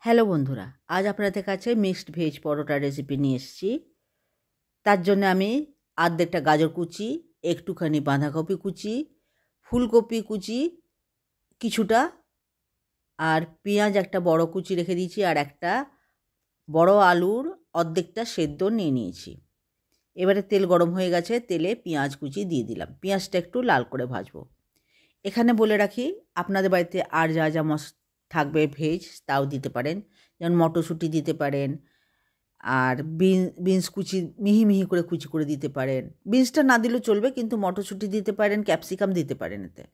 Hello বন্ধুরা, আজ আপনাদের কাছে মিক্সড ভেজ পরোটা রেসিপি নিয়ে এসেছি। তার জন্য আমি আর্ধেকটা গাজর কুচি, একটুখানি বাঁধাকপি কুচি, ফুলকপি কুচি কিছুটা, আর পেঁয়াজ একটা বড় কুচি রেখে দিয়েছি, আর একটা বড় আলুর অর্ধেকটা সেদ্ধ নিয়ে নিয়েছি। এবারে তেল গরম হয়ে গেছে, তেলে পেঁয়াজ কুচি দিয়ে দিলাম। পেঁয়াজটা একটু লাল করে ভাজবো। এখানে বলে রাখি, আপনাদের বাড়িতে আর যা যা থাকবে ভেজ তাও দিতে পারেন, যেমন মটরশুঁটি দিতে পারেন, আর বিনস কুচি মিহি মিহি করে কুচি করে দিতে পারেন। বিনসটা না দিলেও চলবে, কিন্তু মটরশুঁটি দিতে পারেন, ক্যাপসিকাম দিতে পারেন এতে।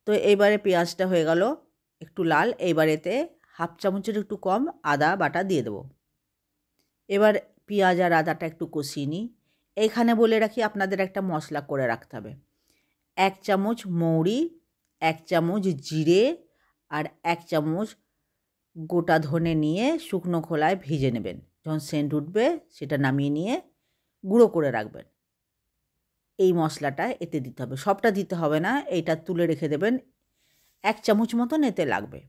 তো এইবারে পেঁয়াজটা হয়ে গেল একটু লাল। এইবার এতে হাফ চামচের একটু কম আদা বাটা দিয়ে দেবো। এবার পেঁয়াজ আর আদাটা একটু কষিয়ে নিই। এইখানে বলে রাখি, আপনাদের একটা মশলা করে রাখতে হবে। 1 চামচ মৌরি, 1 চামচ জিরে, আর 1 চামচ গোটা ধনে নিয়ে শুকনো খোলায় ভেজে নেবেন। যখন সেন্ট উঠবে সেটা নামিয়ে নিয়ে গুঁড়ো করে রাখবেন। এই মশলাটা এতে দিতে হবে, সবটা দিতে হবে না, এইটা তুলে রেখে দেবেন। 1 চামচ মতন এতে লাগবে।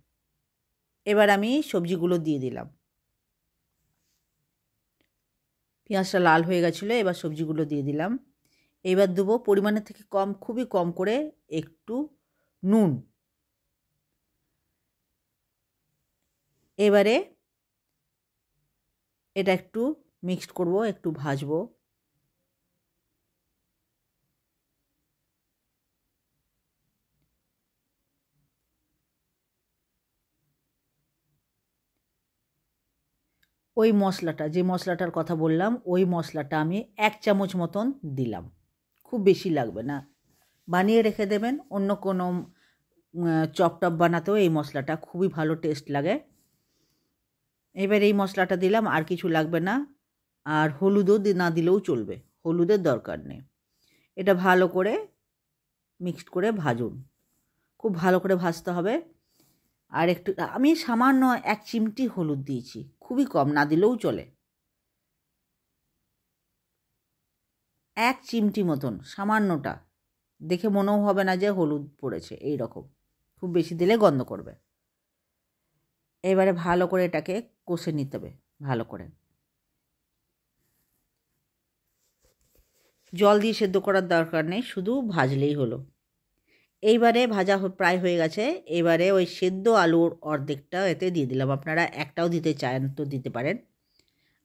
এবার আমি সবজিগুলো দিয়ে দিলাম। পেঁয়াজটা লাল হয়ে গেছিলো, এবার সবজিগুলো দিয়ে দিলাম। এবার দেবো পরিমাণের থেকে কম, খুবই কম করে একটু নুন। এবারে এটা একটু মিক্সড করব, একটু ভাজবো। ওই মশলাটা, যে মশলাটার কথা বললাম, ওই মশলাটা আমি 1 চামচ মতন দিলাম। খুব বেশি লাগবে না, বানিয়ে রেখে দেবেন। অন্য কোনো চপ টপ বানাতেও এই মশলাটা খুবই ভালো টেস্ট লাগে। এবার এই মশলাটা দিলাম, আর কিছু লাগবে না। আর হলুদও না দিলেও চলবে, হলুদের দরকার নেই। এটা ভালো করে মিক্সড করে ভাজুন, খুব ভালো করে ভাজতে হবে। আর একটু আমি সামান্য 1 চিমটি হলুদ দিয়েছি, খুবই কম, না দিলেও চলে। 1 চিমটি মতন, সামান্যটা, দেখে মনেও হবে না যে হলুদ পড়েছে, এই রকম। খুব বেশি দিলে গন্ধ করবে। এবারে ভালো করে এটাকে কষে নিতে হবে ভালো করে। জল দিয়ে সেদ্ধ করার দরকার নেই, শুধু ভাজলেই হলো। এইবারে ভাজা প্রায় হয়ে গেছে। এবারে ওই সেদ্ধ আলুর অর্ধেকটা এতে দিয়ে দিলাম। আপনারা একটাও দিতে চান তো দিতে পারেন।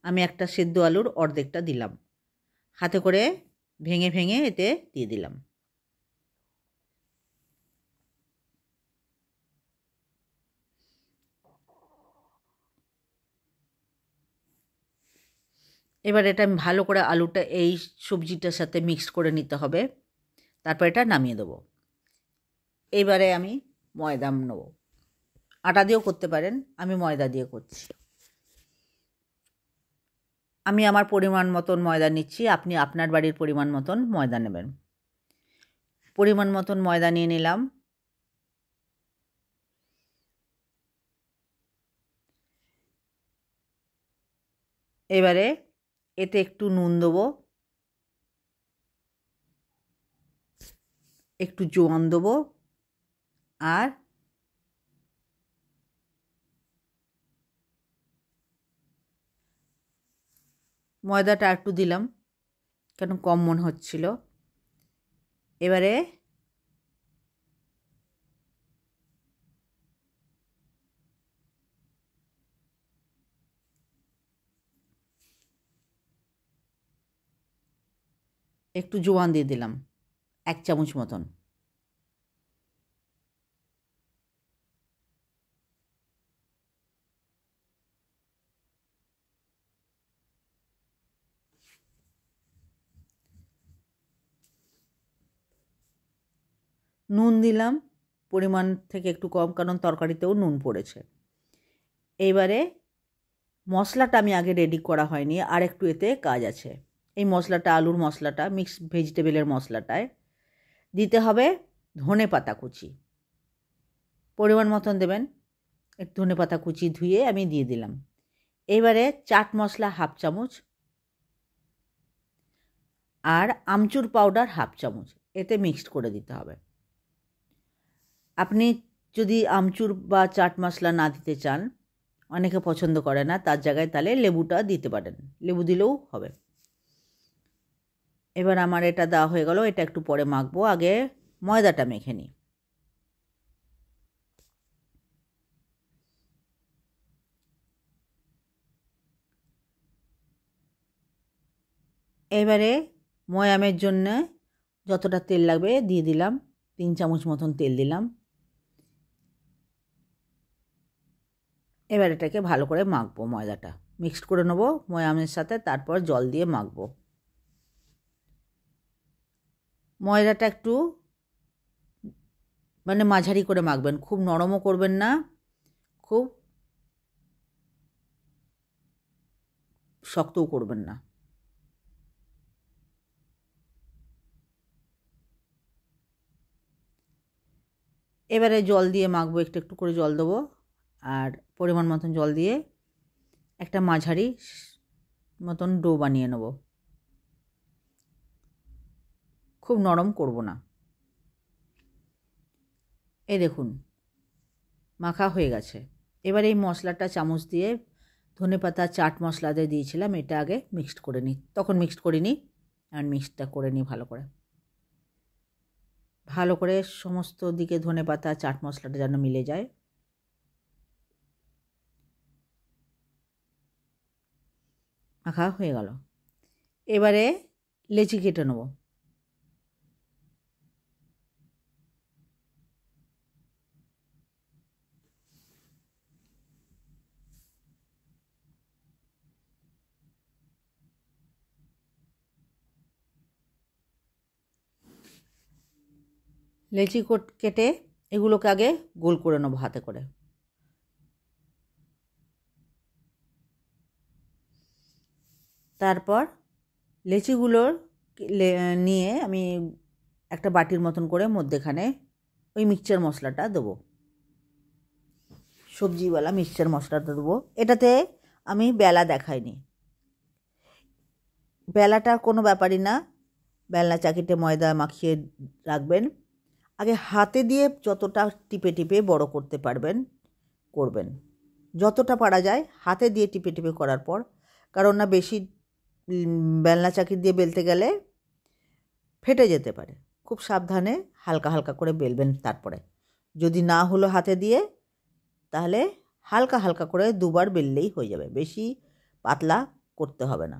আমি একটা সেদ্ধ আলুর অর্ধেকটা দিলাম, হাতে করে ভেঙে ভেঙে এতে দিয়ে দিলাম। এবার এটা আমি ভালো করে আলুটা এই সবজিটার সাথে মিক্সড করে নিতে হবে, তারপর এটা নামিয়ে দেবো। এইবারে আমি ময়দা নেব, আটা দিয়েও করতে পারেন, আমি ময়দা দিয়ে করছি। আমি আমার পরিমাণ মতন ময়দা নিচ্ছি, আপনি আপনার বাড়ির পরিমাণ মতন ময়দা নেবেন। পরিমাণ মতন ময়দা নিয়ে নিলাম। এবারে এতে একটু নুন দেবো, একটু জোয়ান দেবো, আর ময়দাটা একটু দিলাম, কেন কম মনে হচ্ছিল। এবারে একটু জোয়ান দিয়ে দিলাম, 1 চামচ মতন। নুন দিলাম পরিমাণ থেকে একটু কম, কারণ তরকারিতেও নুন পড়েছে। এইবারে মশলাটা আমি আগে রেডি করা হয়নি, আর একটু এতে কাজ আছে। এই মশলাটা, আলুর মশলাটা, মিক্সড ভেজিটেবলের মশলাটায় দিতে হবে ধনে পাতা কুচি। পরিমাণ মতন দেবেন। একটু ধনে পাতা কুচি ধুয়ে আমি দিয়ে দিলাম। এবারে চাট মশলা হাফ চামচ, আর আমচুর পাউডার হাফ চামচ এতে মিক্সড করে দিতে হবে। আপনি যদি আমচুর বা চাট মশলা না দিতে চান, অনেকে পছন্দ করে না, তার জায়গায় তাহলে লেবুটা দিতে পারেন, লেবু দিলেও হবে। এবার আমার এটা দেওয়া হয়ে গেল, এটা একটু পরে মাখবো। আগে ময়দাটা মেখে নিই। এবারে ময়ামের জন্য যতটা তেল লাগবে দিয়ে দিলাম, 3 চামচ মতন তেল দিলাম। এবার এটাকে ভালো করে মাখবো, ময়দাটা মিক্সড করে নেবো ময়ামের সাথে, তারপর জল দিয়ে মাখবো। ময়দাটা একটু মানে মাঝারি করে মাখবেন, খুব নরমও করবেন না, খুব শক্তও করবেন না। এবারে জল দিয়ে মাখবো, একটু একটু করে জল দেবো, আর পরিমাণ মতন জল দিয়ে একটা মাঝারি মতন ডো বানিয়ে নেব। খুব নরম করব না। এই দেখুন মাখা হয়ে গেছে। এবার এই মশলাটা চামচ দিয়ে, ধনেপাতা চাট মশলা দিয়ে দিয়েছিলাম, এটা আগে মিক্সড করে নিই। তখন মিক্সড করিনি, আর মিক্সডটা করে নিই ভালো করে। ভালো করে সমস্ত দিকে ধনেপাতা চাট মশলাটা যেন মিলে যায়। মাখা হয়ে গেল। এবারে লেচি কেটে নেব। লেচি কেটে এগুলোকে আগে গোল করে নেবো হাতে করে। তারপর লেচিগুলোর নিয়ে আমি একটা বাটির মতন করে মধ্যেখানে ওই মিক্সচার মশলাটা দেবো, সবজিওয়ালা মিক্সচার মশলাটা দেবো। এটাতে আমি বেলা দেখাইনি, বেলাটার কোনো ব্যাপারই না। বেলনা চাকিতে ময়দা মাখিয়ে রাখবেন, আগে হাতে দিয়ে যতটা টিপে টিপে বড় করতে পারবেন করবেন, যতটা পারা যায় হাতে দিয়ে টিপে টিপে করার পর। কারণ না বেশি বেলনা চাকি দিয়ে বেলতে গেলে ফেটে যেতে পারে, খুব সাবধানে হালকা হালকা করে বেলবেন। তারপরে যদি না হলো হাতে দিয়ে, তাহলে হালকা হালকা করে দুবার বেললেই হয়ে যাবে, বেশি পাতলা করতে হবে না।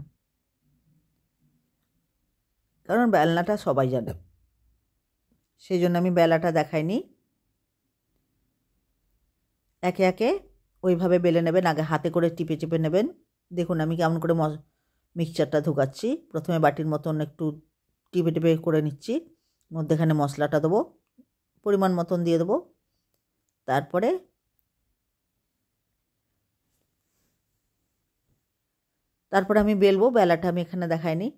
কারণ বেলনাটা সবাই জানে, সেই জন্য আমি বেলাটা দেখাইনি। একে একে ওইভাবে বেলে নেবেন, আগে হাতে করে টিপে টিপে নেবেন। দেখুন আমি কেমন করে মিক্সচারটা ঢুকাচ্ছি। প্রথমে বাটির মতন একটু টিপে টিপে করে নিচ্ছি, মধ্যেখানে মশলাটা দেবো, পরিমাণ মতন দিয়ে দেবো। তারপরে আমি বেলবো। বেলাটা আমি এখানে দেখাইনি,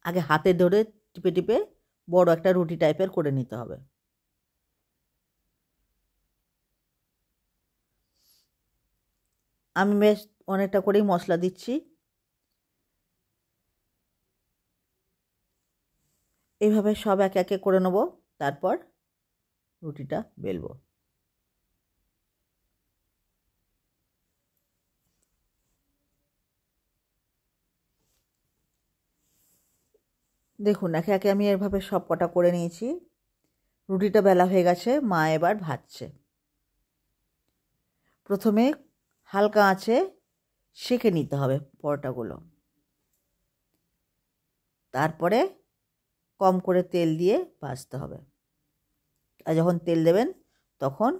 আগে হাতে ধরে টিপে টিপে বড় একটা রুটি টাইপের করে নিতে হবে। আমি বেশ অনেকটা করেই মশলা দিচ্ছি। এইভাবে সব একে একে করে নেব, তারপর রুটিটা বেলবো। দেখুন একে একে আমি এভাবে সব কটা করে নিয়েছি। রুটিটা বেলা হয়ে গেছে, মা এবার ভাজছে। প্রথমে হালকা আঁচে সেঁকে নিতে হবে পরোটাগুলো, তারপরে কম করে তেল দিয়ে ভাজতে হবে। আর যখন তেল দেবেন তখন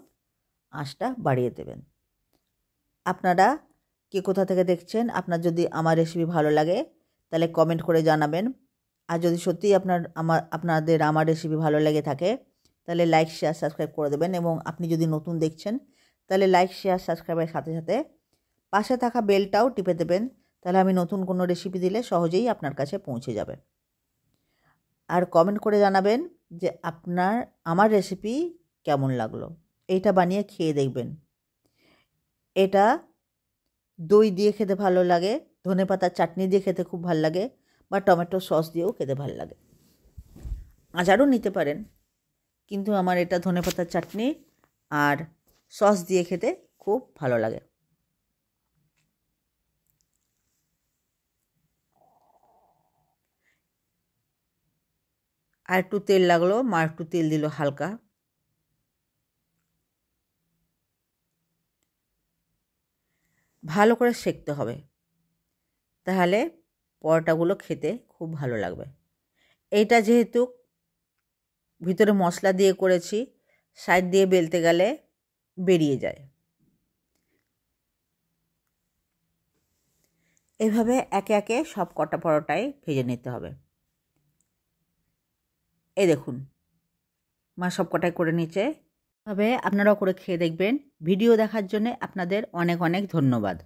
আঁচটা বাড়িয়ে দেবেন। আপনারা কে কোথা থেকে দেখছেন, আপনার যদি আমার রেসিপি ভালো লাগে তাহলে কমেন্ট করে জানাবেন। আর যদি সত্যিই আপনাদের আমার রেসিপি ভালো লেগে থাকে তাহলে লাইক শেয়ার সাবস্ক্রাইব করে দেবেন। এবং আপনি যদি নতুন দেখছেন তাহলে লাইক শেয়ার সাবস্ক্রাইবের সাথে সাথে পাশে থাকা বেলটাও টিপে দেবেন, তাহলে আমি নতুন কোনো রেসিপি দিলে সহজেই আপনার কাছে পৌঁছে যাবে। আর কমেন্ট করে জানাবেন যে আমার রেসিপি কেমন লাগলো। এইটা বানিয়ে খেয়ে দেখবেন। এটা দই দিয়ে খেতে ভালো লাগে, ধনেপাতার চাটনি দিয়ে খেতে খুব ভালো লাগে, বা টমেটো সস দিয়েও খেতে ভালো লাগে। আচারও নিতে পারেন, কিন্তু আমার এটা ধনেপাতার চাটনি আর সস দিয়ে খেতে খুব ভালো লাগে। আর একটু তেল লাগলো, মা একটু তেল দিল হালকা। ভালো করে সেঁকতে হবে, তাহলে পরোটাগুলো খেতে খুব ভালো লাগবে। এইটা যেহেতু ভিতরে মশলা দিয়ে করেছি, সাইড দিয়ে বেলতে গেলে বেরিয়ে যায়। এভাবে একে একে সব কটা পরোটাই ভেজে নিতে হবে। এই দেখুন, মা সব কটাই করে নিচ্ছে। তবে আপনারাও করে খেয়ে দেখবেন। ভিডিও দেখার জন্য আপনাদের অনেক অনেক ধন্যবাদ।